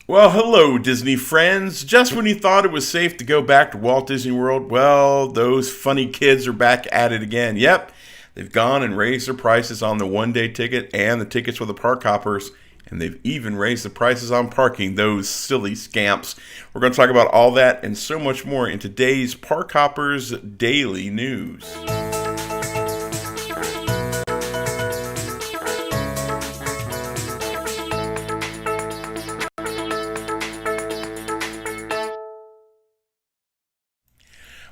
Well, hello, Disney friends. Just when you thought it was safe to go back to Walt Disney World, well, those funny kids are back at it again. Yep, they've gone and raised their prices on the one-day ticket and the tickets for the Parkhoppers, and they've even raised the prices on parking, those silly scamps. We're going to talk about all that and so much more in today's Parkhoppers Daily News.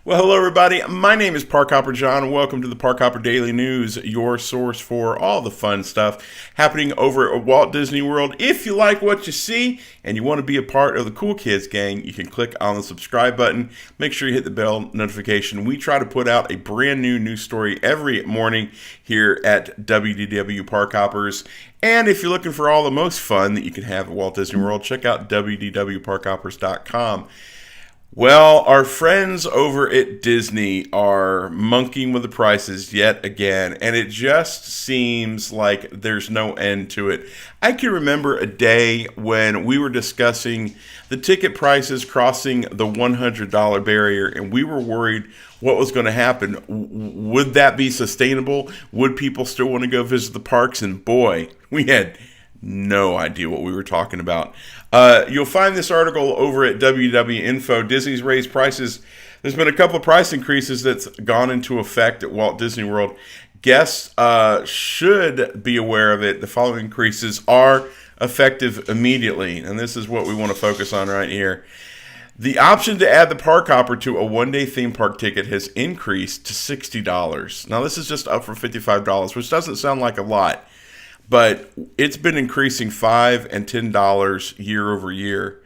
Well, hello, everybody. My name is Parkhopper John, and welcome to the Parkhopper Daily News, your source for all the fun stuff happening over at Walt Disney World. If you like what you see and you want to be a part of the Cool Kids gang, you can click on the subscribe button. Make sure you hit the bell notification. We try to put out a brand new news story every morning here at WDW Parkhoppers. And if you're looking for all the most fun that you can have at Walt Disney World, check out WDWParkhoppers.com. Well, our friends over at Disney are monkeying with the prices yet again, and it just seems like there's no end to it. I can remember a day when we were discussing the ticket prices crossing the $100 barrier, and we were worried what was going to happen. Would that be sustainable? Would people still want to go visit the parks? And boy, we had no idea what we were talking about. You'll find this article over at WW Info. Disney's raised prices. There's been a couple of price increases that's gone into effect at Walt Disney World. Guests should be aware of it. The following increases are effective immediately, and this is what we want to focus on right here. The option to add the Parkhopper to a one-day theme park ticket has increased to $60. Now, this is just up from $55, which doesn't sound like a lot, but it's been increasing $5 and $10 year over year.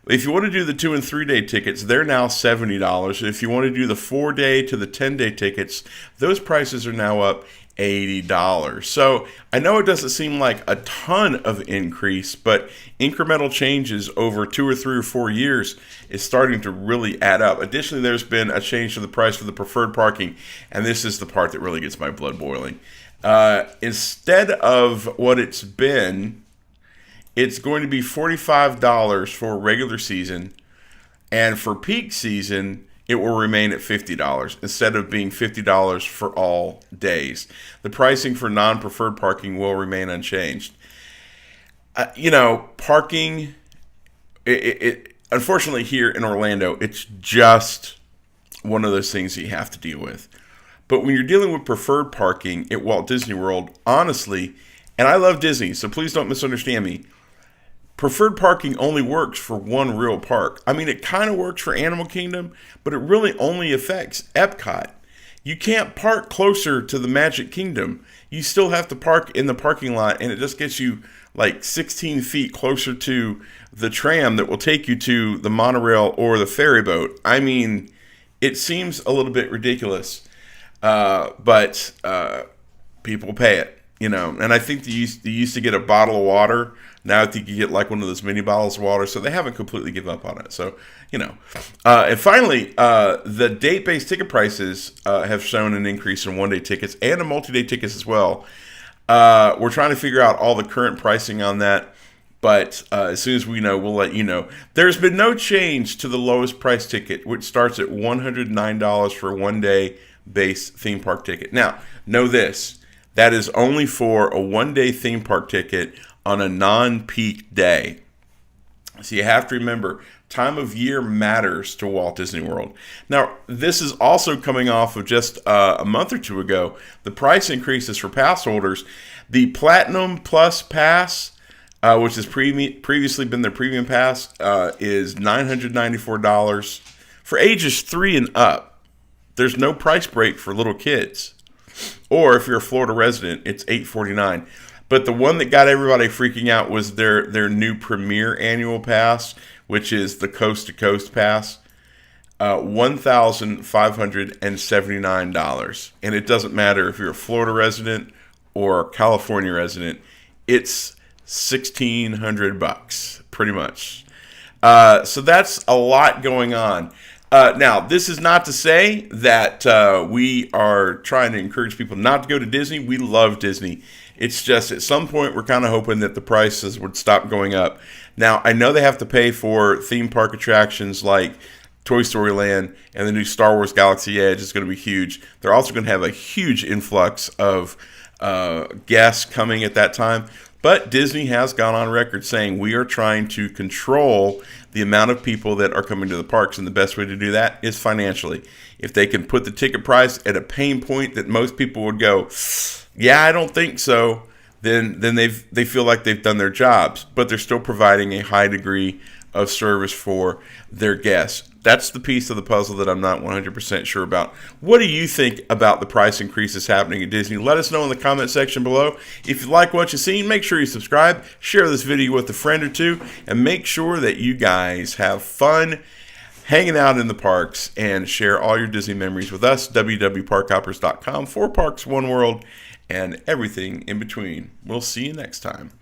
If you want to do the 2 and 3 day tickets, they're now $70. If you want to do the 4-day to the 10-day tickets, those prices are now up $80. So I know it doesn't seem like a ton of increase, but incremental changes over 2 or 3 or 4 years is starting to really add up. Additionally, there's been a change to the price for the preferred parking, and this is the part that really gets my blood boiling. Instead of what it's been, it's going to be $45 for regular season, and for peak season, it will remain at $50 instead of being $50 for all days. The pricing for non-preferred parking will remain unchanged. Parking, it unfortunately here in Orlando, it's just one of those things that you have to deal with. But when you're dealing with preferred parking at Walt Disney World, honestly, and I love Disney, so please don't misunderstand me, preferred parking only works for one real park. I mean, it kind of works for Animal Kingdom, but it really only affects Epcot. You can't park closer to the Magic Kingdom. You still have to park in the parking lot, and it just gets you like 16 feet closer to the tram that will take you to the monorail or the ferry boat. I mean, it seems a little bit ridiculous. But people pay it, and I think they used to get a bottle of water. Now I think you get like one of those mini bottles of water, so they haven't completely given up on it. So, and finally, the date-based ticket prices have shown an increase in one-day tickets and the multi-day tickets as well. We're trying to figure out all the current pricing on that, but as soon as we know, we'll let you know. There's been no change to the lowest price ticket, which starts at $109 for a one-day base theme park ticket. Now, know this, that is only for a one-day theme park ticket on a non-peak day. So you have to remember, time of year matters to Walt Disney World. Now, this is also coming off of just a month or two ago, the price increases for pass holders. The Platinum Plus Pass, which has previously been the Premium Pass, is $994 for ages 3 and up. There's no price break for little kids. Or if you're a Florida resident, it's $849. But the one that got everybody freaking out was their new Premier Annual Pass, which is the Coast to Coast Pass, $1,579. And it doesn't matter if you're a Florida resident or a California resident, it's $1,600 pretty much. So that's a lot going on. Now, this is not to say that we are trying to encourage people not to go to Disney. We love Disney. It's just at some point we're kind of hoping that the prices would stop going up. Now, I know they have to pay for theme park attractions like Toy Story Land, and the new Star Wars Galaxy Edge is going to be huge. They're also going to have a huge influx of guests coming at that time. But Disney has gone on record saying we are trying to control the amount of people that are coming to the parks, and the best way to do that is financially. If they can put the ticket price at a pain point that most people would go, yeah, I don't think so, then they feel like they've done their jobs, but they're still providing a high degree of service for their guests. That's the piece of the puzzle that I'm not 100% sure about. What do you think about the price increases happening at Disney? Let us know in the comment section below. If you like what you've seen, make sure you subscribe, share this video with a friend or two, and make sure that you guys have fun hanging out in the parks and share all your Disney memories with us. www.parkhoppers.com for Parks One World and everything in between. We'll see you next time.